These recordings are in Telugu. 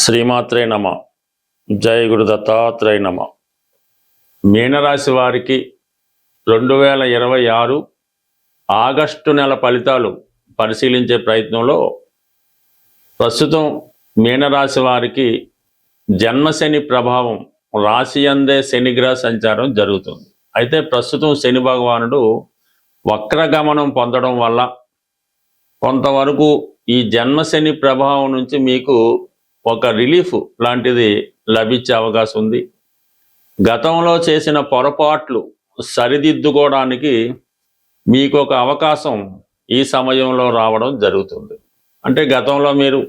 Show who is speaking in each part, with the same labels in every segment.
Speaker 1: శ్రీమాత్రే నమ. జయ గురు దత్తాత్రేయ నమ. మీనరాశి వారికి 2026 ఆగస్టు నెల ఫలితాలు పరిశీలించే ప్రయత్నంలో ప్రస్తుతం మీనరాశి వారికి జన్మశని ప్రభావం రాశి అందే శనిగ్రహ సంచారం జరుగుతుంది. అయితే ప్రస్తుతం శని భగవానుడు వక్రగమనం పొందడం వల్ల కొంతవరకు ఈ జన్మశని ప్రభావం నుంచి మీకు ఒక రిలీఫ్ లాంటిది లభించే అవకాశం ఉంది. గతంలో చేసిన పొరపాట్లు సరిదిద్దుకోవడానికి మీకు ఒక అవకాశం ఈ సమయంలో రావడం జరుగుతుంది. అంటే గతంలో మీరు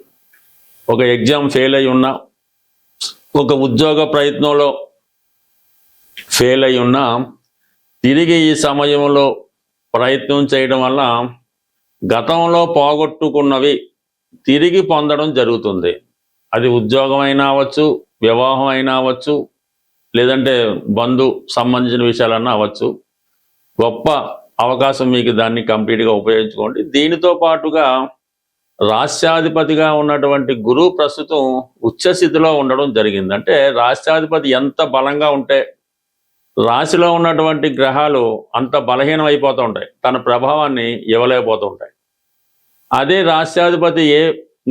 Speaker 1: ఒక ఎగ్జామ్ ఫెయిల్ అయి ఉన్నా, ఒక ఉద్యోగ ప్రయత్నంలో ఫెయిల్ అయి ఉన్నా, తిరిగి ఈ సమయంలో ప్రయత్నం చేయడం వల్ల గతంలో పోగొట్టుకున్నవి తిరిగి పొందడం జరుగుతుంది. అది ఉద్యోగం అయినా అవ్వచ్చు, వివాహం అయినా అవ్వచ్చు, లేదంటే సంబంధించిన విషయాలన్నా అవ్వచ్చు. గొప్ప అవకాశం మీకు, దాన్ని కంప్లీట్గా ఉపయోగించుకోండి. దీనితో పాటుగా రాష్ట్రాధిపతిగా ఉన్నటువంటి గురువు ప్రస్తుతం ఉచ్చస్థితిలో ఉండడం జరిగింది. అంటే రాష్ట్రాధిపతి ఎంత బలంగా ఉంటే రాశిలో ఉన్నటువంటి గ్రహాలు అంత బలహీనం అయిపోతూ ఉంటాయి, తన ప్రభావాన్ని ఇవ్వలేకపోతూ ఉంటాయి. అదే రాష్ట్రాధిపతి ఏ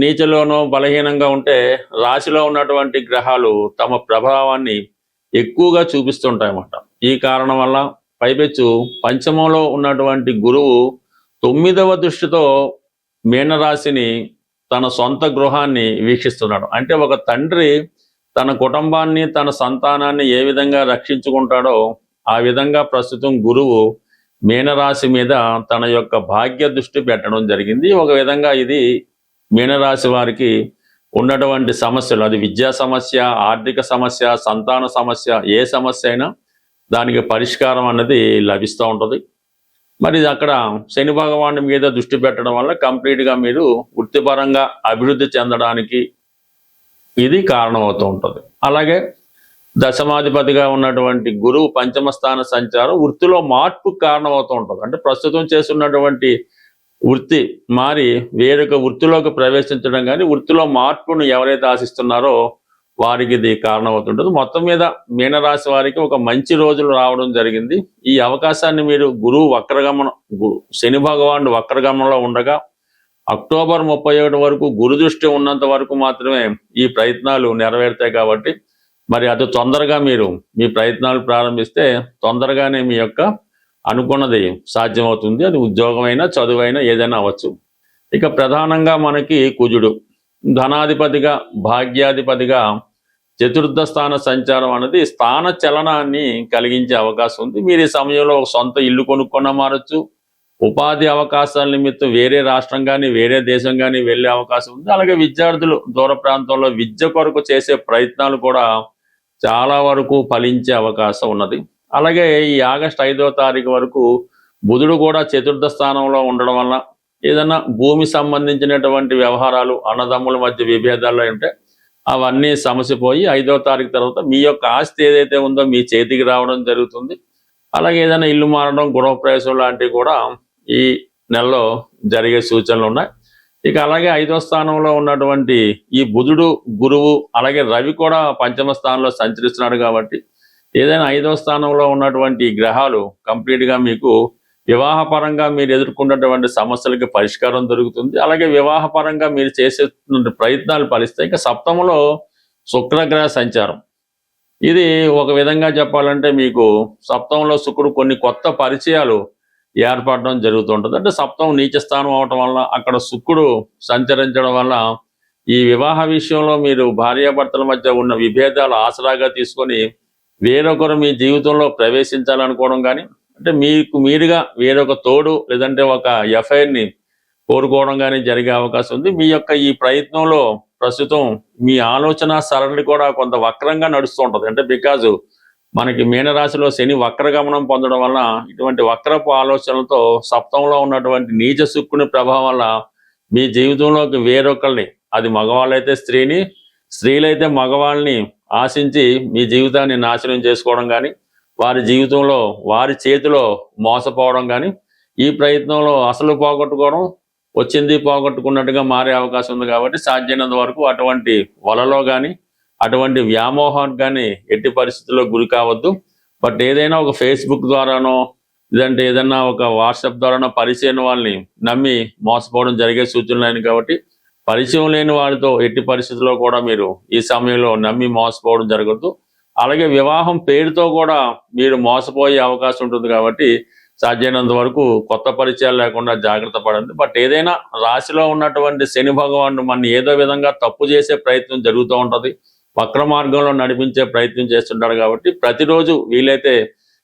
Speaker 1: నీచలోనో బలహీనంగా ఉంటే రాశిలో ఉన్నటువంటి గ్రహాలు తమ ప్రభావాన్ని ఎక్కువగా చూపిస్తుంటాయన్నమాట. ఈ కారణం వల్ల పైపెచ్చు పంచమంలో ఉన్నటువంటి గురువు 9వ దృష్టితో మీనరాశిని, తన సొంత గృహాన్ని వీక్షిస్తున్నాడు. అంటే ఒక తండ్రి తన కుటుంబాన్ని, తన సంతానాన్ని ఏ విధంగా రక్షించుకుంటాడో ఆ విధంగా ప్రస్తుతం గురువు మీనరాశి మీద తన యొక్క భాగ్య దృష్టి పెట్టడం జరిగింది. ఒక విధంగా ఇది మీనరాశి వారికి ఉన్నటువంటి సమస్యలు, అది విద్యా సమస్య, ఆర్థిక సమస్య, సంతాన సమస్య, ఏ సమస్య అయినా దానికి పరిష్కారం అన్నది లభిస్తూ ఉంటుంది. మరి అక్కడ శని భగవాను మీద దృష్టి పెట్టడం వల్ల కంప్లీట్గా మీరు వృత్తిపరంగా అభివృద్ధి చెందడానికి ఇది కారణమవుతూ ఉంటుంది. అలాగే దశమాధిపతిగా ఉన్నటువంటి గురువు పంచమ స్థాన సంచారం వృత్తిలో మార్పుకు కారణమవుతూ ఉంటుంది. అంటే ప్రస్తుతం చేస్తున్నటువంటి వృత్తి మారి వేరొక వృత్తిలోకి ప్రవేశించడం కానీ, వృత్తిలో మార్పును ఎవరైతే ఆశిస్తున్నారో వారికి ఇది కారణమవుతుంటుంది. మొత్తం మీద మీనరాశి వారికి ఒక మంచి రోజులు రావడం జరిగింది. ఈ అవకాశాన్ని మీరు గురువు శని భగవానుడు వక్రగమనంలో ఉండగా అక్టోబర్ 31 వరకు గురు దృష్టి ఉన్నంత వరకు మాత్రమే ఈ ప్రయత్నాలు నెరవేరుతాయి. కాబట్టి మరి అతి తొందరగా మీరు మీ ప్రయత్నాలు ప్రారంభిస్తే తొందరగానే మీ యొక్క అనుకున్నది సాధ్యమవుతుంది. అది ఉద్యోగమైనా, చదువైనా, ఏదైనా అవ్వచ్చు. ఇక ప్రధానంగా మనకి కుజుడు ధనాధిపతిగా, భాగ్యాధిపతిగా చతుర్థ స్థాన సంచారం అనేది స్థాన చలనాన్ని కలిగించే అవకాశం ఉంది. మీరు ఈ సమయంలో ఒక సొంత ఇల్లు కొనుక్కున్న మారచ్చు, ఉపాధి అవకాశాల నిమిత్తం వేరే రాష్ట్రం కానీ, వేరే దేశం కానీ వెళ్ళే అవకాశం ఉంది. అలాగే విద్యార్థులు దూర ప్రాంతంలో విద్య కొరకు చేసే ప్రయత్నాలు కూడా చాలా వరకు ఫలించే అవకాశం ఉన్నది. అలాగే ఈ ఆగస్టు 5వ తారీఖు వరకు బుధుడు కూడా చతుర్థ స్థానంలో ఉండడం వల్ల ఏదైనా భూమి సంబంధించినటువంటి వ్యవహారాలు, అన్నదమ్ముల మధ్య విభేదాలు ఉంటే అవన్నీ సమసిపోయి 5వ తారీఖు తర్వాత మీ యొక్క ఆస్తి ఏదైతే ఉందో మీ చేతికి రావడం జరుగుతుంది. అలాగే ఏదైనా ఇల్లు మారడం, గృహప్రవేశం లాంటివి కూడా ఈ నెలలో జరిగే సూచనలు ఉన్నాయి. ఇక అలాగే 5వ స్థానంలో ఉన్నటువంటి ఈ బుధుడు, గురువు, అలాగే రవి కూడా పంచమ స్థానంలో సంచరిస్తున్నాడు. కాబట్టి ఏదైనా 5వ స్థానంలో ఉన్నటువంటి గ్రహాలు కంప్లీట్గా మీకు వివాహపరంగా మీరు ఎదుర్కొన్నటువంటి సమస్యలకి పరిష్కారం దొరుకుతుంది. అలాగే వివాహపరంగా మీరు చేసే ప్రయత్నాలు ఫలిస్తాయి. ఇంకా సప్తమంలో శుక్రగ్రహ సంచారం, ఇది ఒక విధంగా చెప్పాలంటే మీకు సప్తమంలో శుక్రుడు కొన్ని కొత్త పరిచయాలు ఏర్పడడం జరుగుతుంటుంది. అంటే సప్తం నీచ స్థానం అవటం వల్ల అక్కడ శుక్రుడు సంచరించడం వల్ల ఈ వివాహ విషయంలో మీరు భార్యాభర్తల మధ్య ఉన్న విభేదాలు ఆసరాగా తీసుకొని వేరొకరు మీ జీవితంలో ప్రవేశించాలనుకోవడం కానీ, అంటే మీరుగా వేరొక తోడు లేదంటే ఒక ఎఫ్ఐఆర్ని కోరుకోవడం కానీ జరిగే అవకాశం ఉంది. మీ యొక్క ఈ ప్రయత్నంలో ప్రస్తుతం మీ ఆలోచన సరళి కూడా కొంత వక్రంగా నడుస్తూ ఉంటుంది. అంటే బికాజ్ మనకి మీనరాశిలో శని వక్రగమనం పొందడం వల్ల ఇటువంటి వక్రపు ఆలోచనలతో సప్తంలో ఉన్నటువంటి నీచ శుక్రుని ప్రభావం వల్ల మీ జీవితంలోకి వేరొకరిని, అది మగవాళ్ళైతే స్త్రీని, స్త్రీలైతే మగవాళ్ళని ఆశించి మీ జీవితాన్ని నాశనం చేసుకోవడం కానీ, వారి జీవితంలో వారి చేతిలో మోసపోవడం కానీ, ఈ ప్రయత్నంలో అసలు పోగొట్టుకోవడం, వచ్చింది పోగొట్టుకున్నట్టుగా మారే అవకాశం ఉంది. కాబట్టి సాధ్యమైనంత వరకు అటువంటి వలలో కానీ అటువంటి వ్యామోహానికి కానీ ఎట్టి పరిస్థితుల్లో గురి కావద్దు. బట్ ఏదైనా ఒక ఫేస్బుక్ ద్వారానో లేదంటే ఏదైనా ఒక వాట్సాప్ ద్వారానో పరిచయం వాళ్ళని నమ్మి మోసపోవడం జరిగే సూచనలు అయినాయి. కాబట్టి పరిచయం లేని వారితో ఎట్టి పరిస్థితుల్లో కూడా మీరు ఈ సమయంలో నమ్మి మోసపోవడం జరగద్దు. అలాగే వివాహం పేరుతో కూడా మీరు మోసపోయే అవకాశం ఉంటుంది. కాబట్టి సాధ్యమైనంత వరకు కొత్త పరిచయాలు లేకుండా జాగ్రత్త పడండి. బట్ ఏదైనా రాశిలో ఉన్నటువంటి శని భగవానుడు మన ఏదో విధంగా తప్పు చేసే ప్రయత్నం జరుగుతూ ఉంటుంది, వక్ర మార్గంలో నడిపించే ప్రయత్నం చేస్తుంటాడు. కాబట్టి ప్రతిరోజు వీలైతే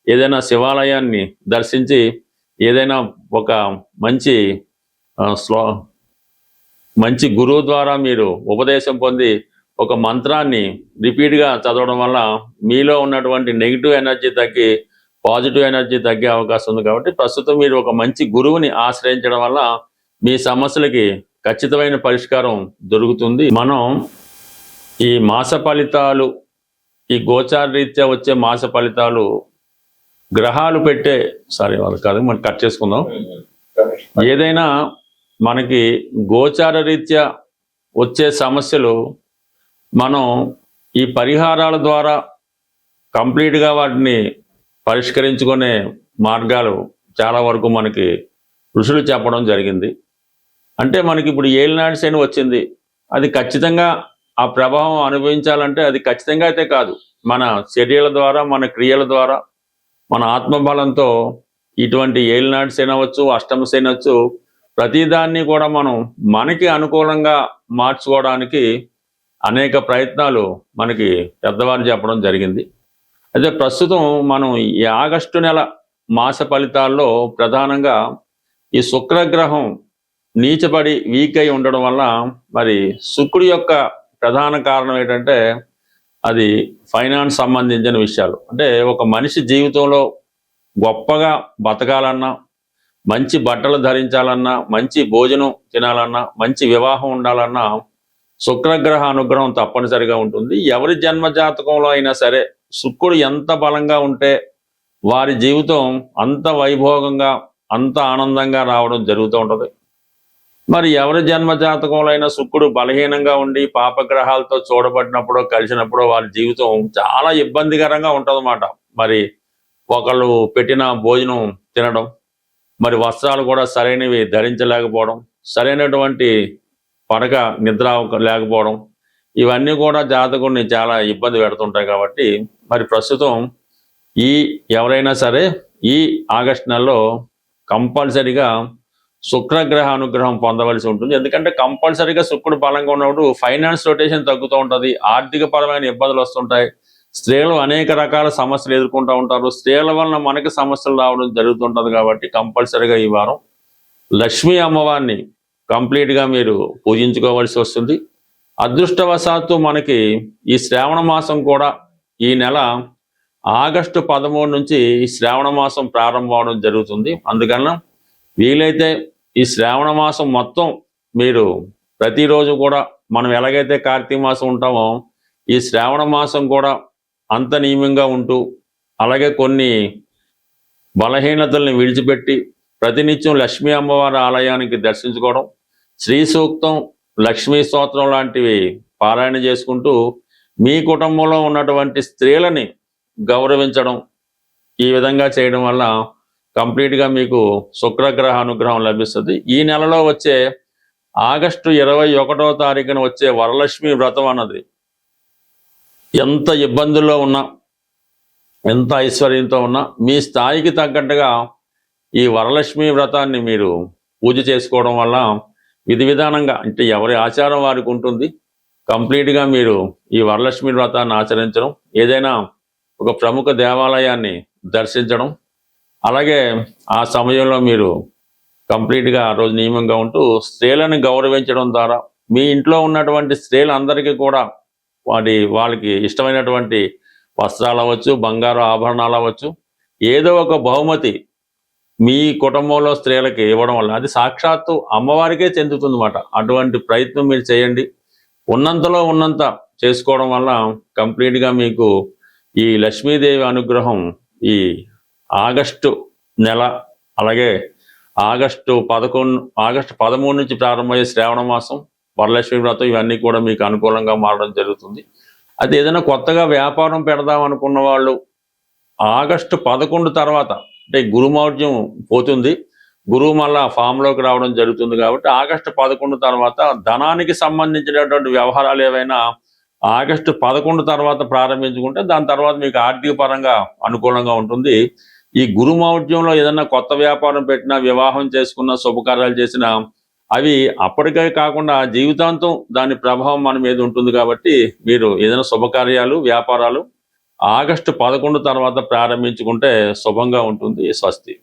Speaker 1: ఏదైనా శివాలయాన్ని దర్శించి ఏదైనా ఒక మంచి గురువు ద్వారా మీరు ఉపదేశం పొంది ఒక మంత్రాన్ని రిపీట్గా చదవడం వల్ల మీలో ఉన్నటువంటి నెగిటివ్ ఎనర్జీ తగ్గి పాజిటివ్ ఎనర్జీ తగ్గే అవకాశం ఉంది. కాబట్టి ప్రస్తుతం మీరు ఒక మంచి గురువుని ఆశ్రయించడం వల్ల మీ సమస్యలకి ఖచ్చితమైన పరిష్కారం దొరుకుతుంది. మనం ఈ మాస ఫలితాలు, ఈ గోచార రీత్యా వచ్చే మాస ఫలితాలు గ్రహాలు పెట్టే వాళ్ళు కాదు, మనం కట్ చేసుకుందాం. ఏదైనా మనకి గోచార రీత్యా వచ్చే సమస్యలు మనం ఈ పరిహారాల ద్వారా కంప్లీట్గా వాటిని పరిష్కరించుకునే మార్గాలు చాలా వరకు మనకి ఋషులు చెప్పడం జరిగింది. అంటే మనకి ఇప్పుడు ఏలినాటి శని వచ్చింది, అది ఖచ్చితంగా ఆ ప్రభావం అనుభవించాలంటే అది ఖచ్చితంగా అయితే కాదు, మన చర్యల ద్వారా మన క్రియల ద్వారా మన ఆత్మబలంతో ఇటువంటి ఏలినాటి శని అవచ్చు, అష్టమ శని అవచ్చు, ప్రతిదాన్ని కూడా మనం మనకి అనుకూలంగా మార్చుకోవడానికి అనేక ప్రయత్నాలు మనకి పెద్దవారు చెప్పడం జరిగింది. అయితే ప్రస్తుతం మనం ఈ ఆగస్టు నెల మాస ఫలితాల్లో ప్రధానంగా ఈ శుక్రగ్రహం నీచపడి వీక్ అయి ఉండడం వల్ల మరి శుక్రుడి యొక్క ప్రధాన కారణం ఏంటంటే అది ఫైనాన్స్ సంబంధించిన విషయాలు. అంటే ఒక మనిషి జీవితంలో గొప్పగా బతకాలన్నా, మంచి బట్టలు ధరించాలన్నా, మంచి భోజనం తినాలన్నా, మంచి వివాహం ఉండాలన్నా శుక్రగ్రహ అనుగ్రహం తప్పనిసరిగా ఉంటుంది. ఎవరి జన్మ జాతకంలో అయినా సరే శుక్రుడు ఎంత బలంగా ఉంటే వారి జీవితం అంత వైభోగంగా అంత ఆనందంగా రావడం జరుగుతూ ఉంటుంది. మరి ఎవరి జన్మ జాతకంలో అయినా శుక్రుడు బలహీనంగా ఉండి పాపగ్రహాలతో చూడబడినప్పుడు కలిసినప్పుడు వారి జీవితం చాలా ఇబ్బందికరంగా ఉంటుందన్నమాట. మరి ఒకళ్ళు పెట్టిన భోజనం తినడం, మరి వస్త్రాలు కూడా సరైనవి ధరించలేకపోవడం, సరైనటువంటి పడక నిద్ర లేకపోవడం, ఇవన్నీ కూడా జాతకుడిని చాలా ఇబ్బంది పెడుతుంటాయి. కాబట్టి మరి ప్రస్తుతం ఎవరైనా సరే ఈ ఆగస్టు నెలలో కంపల్సరిగా శుక్రగ్రహ అనుగ్రహం పొందవలసి ఉంటుంది. ఎందుకంటే కంపల్సరిగా శుక్రుడు బలంగా ఉన్నప్పుడు ఫైనాన్స్ రొటేషన్ తగ్గుతూ ఉంటుంది, ఆర్థిక పరమైన ఇబ్బందులు వస్తుంటాయి, స్త్రీలు అనేక రకాల సమస్యలు ఎదుర్కొంటూ ఉంటారు, స్త్రీల వలన మనకి సమస్యలు రావడం జరుగుతుంటుంది. కాబట్టి కంపల్సరిగా ఈ వారం లక్ష్మీ అమ్మవారిని కంప్లీట్గా మీరు పూజించుకోవాల్సి వస్తుంది. అదృష్టవశాత్తు మనకి ఈ శ్రావణ మాసం కూడా ఈ నెల ఆగస్టు 13 నుంచి ఈ శ్రావణ మాసం ప్రారంభం అవడం జరుగుతుంది. అందుకన్నా వీలైతే ఈ శ్రావణ మాసం మొత్తం మీరు ప్రతిరోజు కూడా మనం ఎలాగైతే కార్తీక మాసం ఉంటామో ఈ శ్రావణ మాసం కూడా అంత నియమంగా ఉంటూ, అలాగే కొన్ని బలహీనతల్ని విడిచిపెట్టి ప్రతినిత్యం లక్ష్మీ అమ్మవారి ఆలయానికి దర్శించుకోవడం, శ్రీ సూక్తం, లక్ష్మీ స్తోత్రం లాంటివి పారాయణ చేసుకుంటూ మీ కుటుంబంలో ఉన్నటువంటి స్త్రీలని గౌరవించడం, ఈ విధంగా చేయడం వల్ల కంప్లీట్గా మీకు శుక్రగ్రహ అనుగ్రహం లభిస్తుంది. ఈ నెలలో వచ్చే ఆగస్టు 21వ తారీఖున వచ్చే వరలక్ష్మి వ్రతం అన్నది ఎంత ఇబ్బందుల్లో ఉన్నా, ఎంత ఐశ్వర్యంతో ఉన్నా మీ స్థాయికి తగ్గట్టుగా ఈ వరలక్ష్మి వ్రతాన్ని మీరు పూజ చేసుకోవడం వల్ల విధి విధానంగా, అంటే ఎవరి ఆచారం వారికి ఉంటుంది, కంప్లీట్గా మీరు ఈ వరలక్ష్మి వ్రతాన్ని ఆచరించడం, ఏదైనా ఒక ప్రముఖ దేవాలయాన్ని దర్శించడం, అలాగే ఆ సమయంలో మీరు కంప్లీట్గా ఆ రోజు నియమంగా ఉంటూ స్త్రీలను గౌరవించడం ద్వారా మీ ఇంట్లో ఉన్నటువంటి స్త్రీలందరికీ కూడా వాళ్ళకి ఇష్టమైనటువంటి వస్త్రాలు అవ్వచ్చు, బంగారు ఆభరణాలు అవ్వచ్చు, ఏదో ఒక బహుమతి మీ కుటుంబంలో స్త్రీలకి ఇవ్వడం వల్ల అది సాక్షాత్తు అమ్మవారికే చెందుతుంది అన్నమాట. అటువంటి ప్రయత్నం మీరు చేయండి. ఉన్నంతలో ఉన్నంత చేసుకోవడం వల్ల కంప్లీట్గా మీకు ఈ లక్ష్మీదేవి అనుగ్రహం ఈ ఆగస్టు నెల, అలాగే ఆగస్టు 13 నుంచి ప్రారంభమయ్యే శ్రావణ మాసం, వరలక్ష్మి వ్రతం ఇవన్నీ కూడా మీకు అనుకూలంగా మారడం జరుగుతుంది. అది ఏదైనా కొత్తగా వ్యాపారం పెడదాం అనుకున్న వాళ్ళు ఆగస్టు 11 తర్వాత, అంటే గురుమౌఢ్యం పోతుంది, గురువు మళ్ళా ఫామ్లోకి రావడం జరుగుతుంది కాబట్టి ఆగస్టు 11 తర్వాత ధనానికి సంబంధించినటువంటి వ్యవహారాలు ఏవైనా ఆగస్టు 11 తర్వాత ప్రారంభించుకుంటే దాని తర్వాత మీకు ఆర్థిక పరంగా అనుకూలంగా ఉంటుంది. ఈ గురుమౌఢ్యంలో ఏదైనా కొత్త వ్యాపారం పెట్టినా, వివాహం చేసుకున్న, శుభకార్యాలు చేసినా అవి అప్పటికే కాకుండా జీవితాంతం దాని ప్రభావం మన మీద ఉంటుంది. కాబట్టి మీరు ఏదైనా శుభకార్యాలు, వ్యాపారాలు ఆగస్టు 11 తర్వాత ప్రారంభించుకుంటే శుభంగా ఉంటుంది. స్వస్తి.